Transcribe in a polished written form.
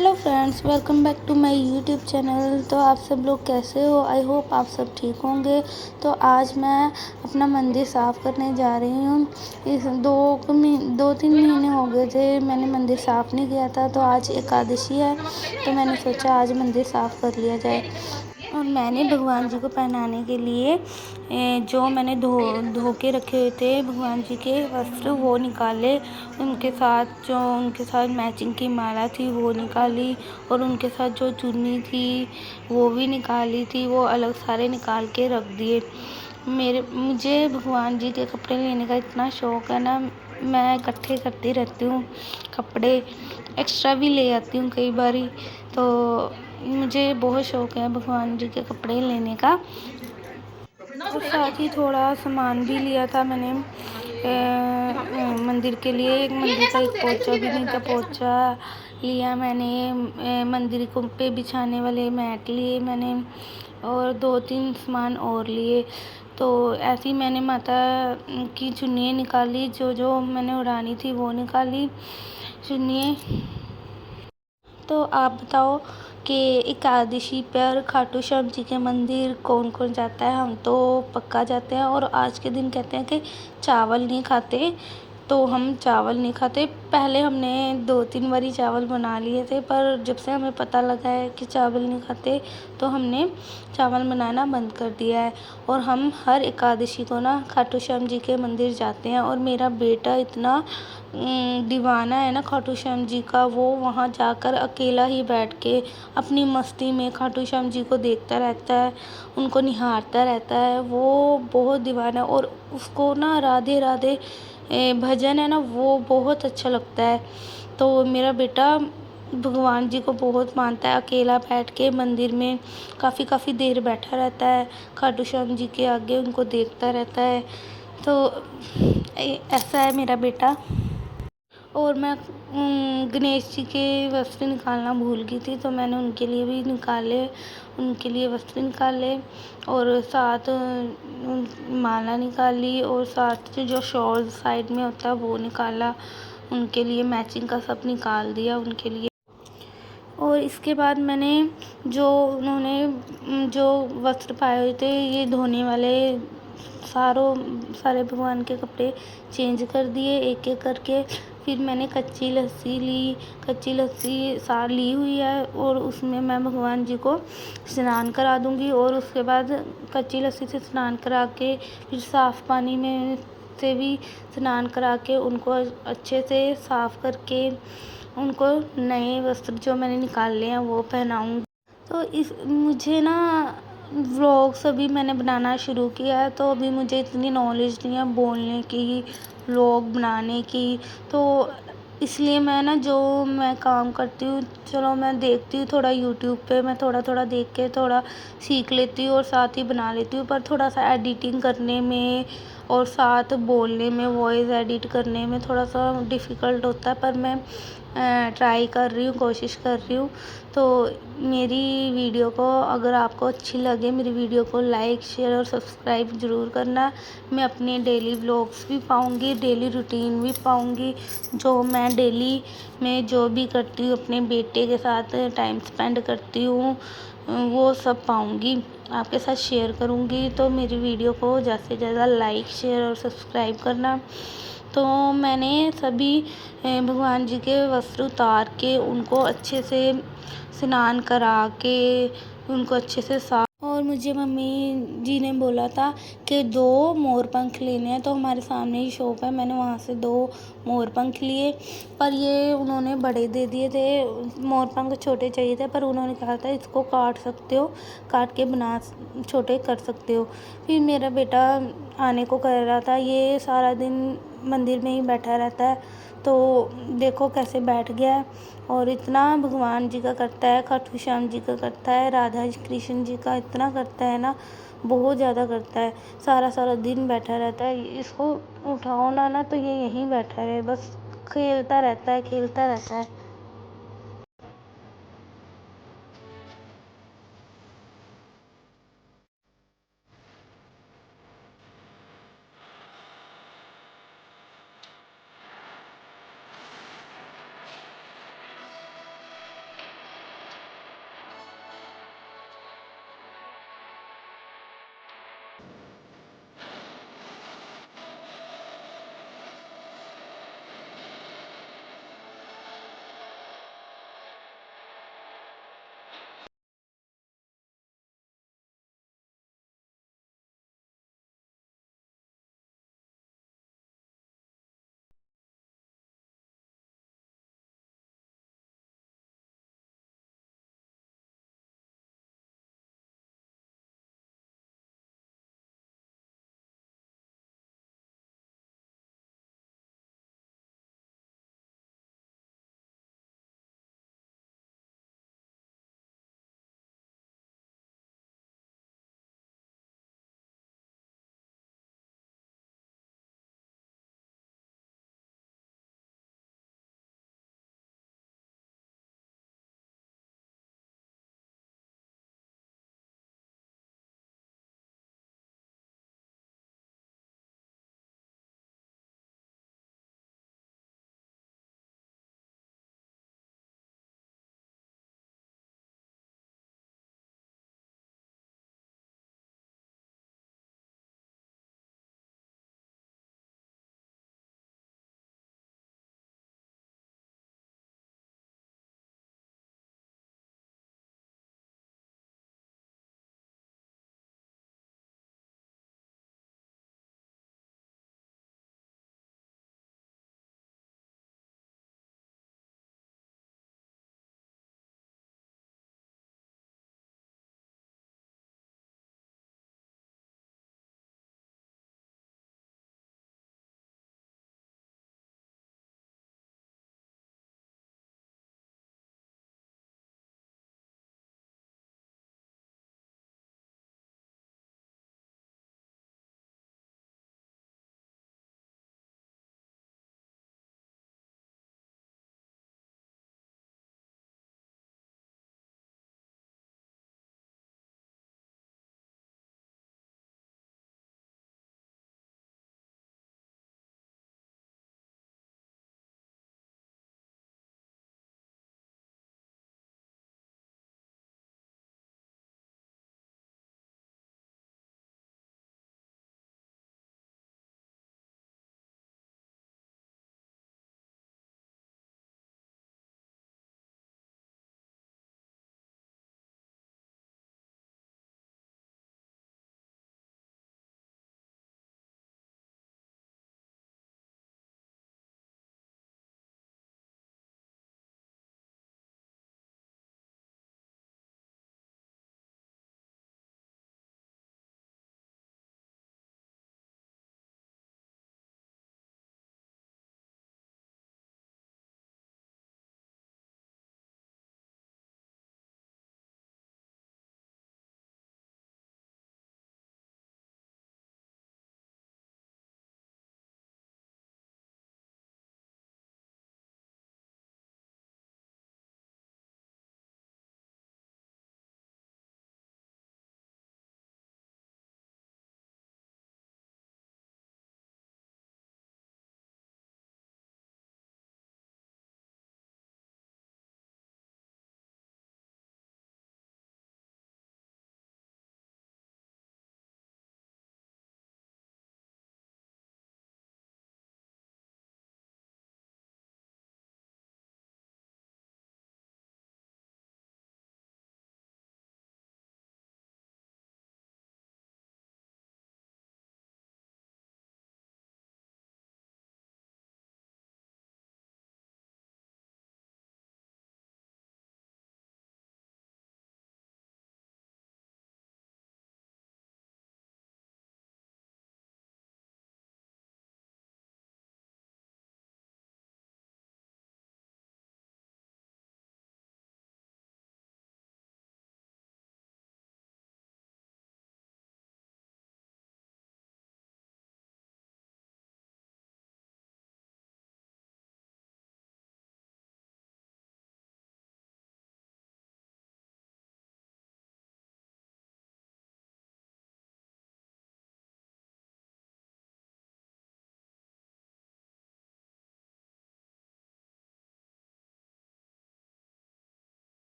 Hello friends, welcome back to my YouTube channel. तो आप सब लोग कैसे हो? आई होप आप सब ठीक होंगे। तो आज मैं अपना मंदिर साफ़ करने जा रही हूँ। इस 2-3 महीने हो गए थे मैंने मंदिर साफ़ नहीं किया था। तो आज एकादशी है, तो मैंने सोचा आज मंदिर साफ़ कर लिया जाए। और मैंने भगवान जी को पहनाने के लिए जो मैंने धो के रखे हुए थे भगवान जी के वस्त्र वो निकाले। उनके साथ मैचिंग की माला थी वो निकाली, और उनके साथ जो चुन्नी थी वो भी निकाली थी। वो अलग सारे निकाल के रख दिए। मुझे भगवान जी के कपड़े लेने का इतना शौक़ है ना, मैं इकट्ठे करती रहती हूँ कपड़े, एक्स्ट्रा भी ले आती हूँ कई बारी। तो मुझे बहुत शौक़ है भगवान जी के कपड़े लेने का। और साथ ही थोड़ा सामान भी लिया था मैंने मंदिर के लिए। एक मंदिर का एक पोचा भी नहीं था, पोचा लिया मैंने। मंदिर को पे बिछाने वाले मैट लिए मैंने, और 2-3 सामान और लिए। तो ऐसे ही मैंने माता की चुन्नी निकाली, जो मैंने उड़ानी थी वो निकाली चुन्नी। तो आप बताओ कि एकादशी पर खाटू श्याम जी के मंदिर कौन कौन जाता है? हम तो पक्का जाते हैं। और आज के दिन कहते हैं कि चावल नहीं खाते, तो हम चावल नहीं खाते। पहले हमने 2-3 बारी चावल बना लिए थे, पर जब से हमें पता लगा है कि चावल नहीं खाते तो हमने चावल बनाना बंद कर दिया है। और हम हर एकादशी को ना खाटू श्याम जी के मंदिर जाते हैं। और मेरा बेटा इतना दीवाना है ना खाटू श्याम जी का, वो वहाँ जाकर अकेला ही बैठ के अपनी मस्ती में खाटू श्याम जी को देखता रहता है, उनको निहारता रहता है। वो बहुत दीवाना है, और उसको ना राधे राधे भजन है ना वो बहुत अच्छा लगता है। तो मेरा बेटा भगवान जी को बहुत मानता है, अकेला बैठ के मंदिर में काफ़ी देर बैठा रहता है, खाटू श्याम जी के आगे उनको देखता रहता है। तो ऐसा है मेरा बेटा। और मैं गणेश जी के वस्त्र निकालना भूल गई थी, तो मैंने उनके लिए भी निकाले, उनके लिए वस्त्र निकाले, और साथ माला निकाली, और साथ जो शॉल साइड में होता है वो निकाला, उनके लिए मैचिंग का सब निकाल दिया उनके लिए। और इसके बाद मैंने जो वस्त्र पाए हुए थे ये धोने वाले सारे भगवान के कपड़े चेंज कर दिए एक एक करके। फिर मैंने कच्ची लस्सी ली हुई है, और उसमें मैं भगवान जी को स्नान करा दूँगी। और उसके बाद कच्ची लस्सी से स्नान करा के फिर साफ़ पानी में से भी स्नान करा के उनको अच्छे से साफ़ करके उनको नए वस्त्र जो मैंने निकाले हैं वो पहनाऊँगी। तो मुझे ना व्लॉग्स अभी मैंने बनाना शुरू किया है, तो अभी मुझे इतनी नॉलेज नहीं है बोलने की, व्लॉग बनाने की। तो इसलिए मैं काम करती हूँ, चलो मैं देखती हूँ थोड़ा यूट्यूब पे, मैं थोड़ा देख के थोड़ा सीख लेती हूँ और साथ ही बना लेती हूँ। पर थोड़ा सा एडिटिंग करने में और साथ बोलने में, वॉइस एडिट करने में थोड़ा सा डिफ़िकल्ट होता है, पर मैं ट्राई कर रही हूँ, कोशिश कर रही हूँ। तो मेरी वीडियो को अगर आपको अच्छी लगे, मेरी वीडियो को लाइक, शेयर और सब्सक्राइब ज़रूर करना। मैं अपने डेली व्लॉग्स भी पाऊँगी, डेली रूटीन भी पाऊँगी, जो मैं डेली में जो भी करती हूँ, अपने बेटे के साथ टाइम स्पेंड करती हूँ, वो सब पाऊँगी, आपके साथ शेयर करूँगी। तो मेरी वीडियो को ज़्यादा से ज़्यादा लाइक, शेयर और सब्सक्राइब करना। तो मैंने सभी भगवान जी के वस्त्र उतार के उनको अच्छे से स्नान करा के उनको अच्छे से साफ। और मुझे मम्मी जी ने बोला था कि 2 मोर पंख लेने हैं, तो हमारे सामने ही शॉप है, मैंने वहाँ से 2 मोर पंख लिए। पर ये उन्होंने बड़े दे दिए थे, मोर पंख छोटे चाहिए थे, पर उन्होंने कहा था इसको काट सकते हो, काट के छोटे कर सकते हो। फिर मेरा बेटा आने को कह रहा था, ये सारा दिन मंदिर में ही बैठा रहता है, तो देखो कैसे बैठ गया है। और इतना भगवान जी का करता है, खाटू श्याम जी का करता है, राधा कृष्ण जी का इतना करता है ना, बहुत ज़्यादा करता है। सारा दिन बैठा रहता है, इसको उठाओ ना तो ये यहीं बैठा है, बस खेलता रहता है।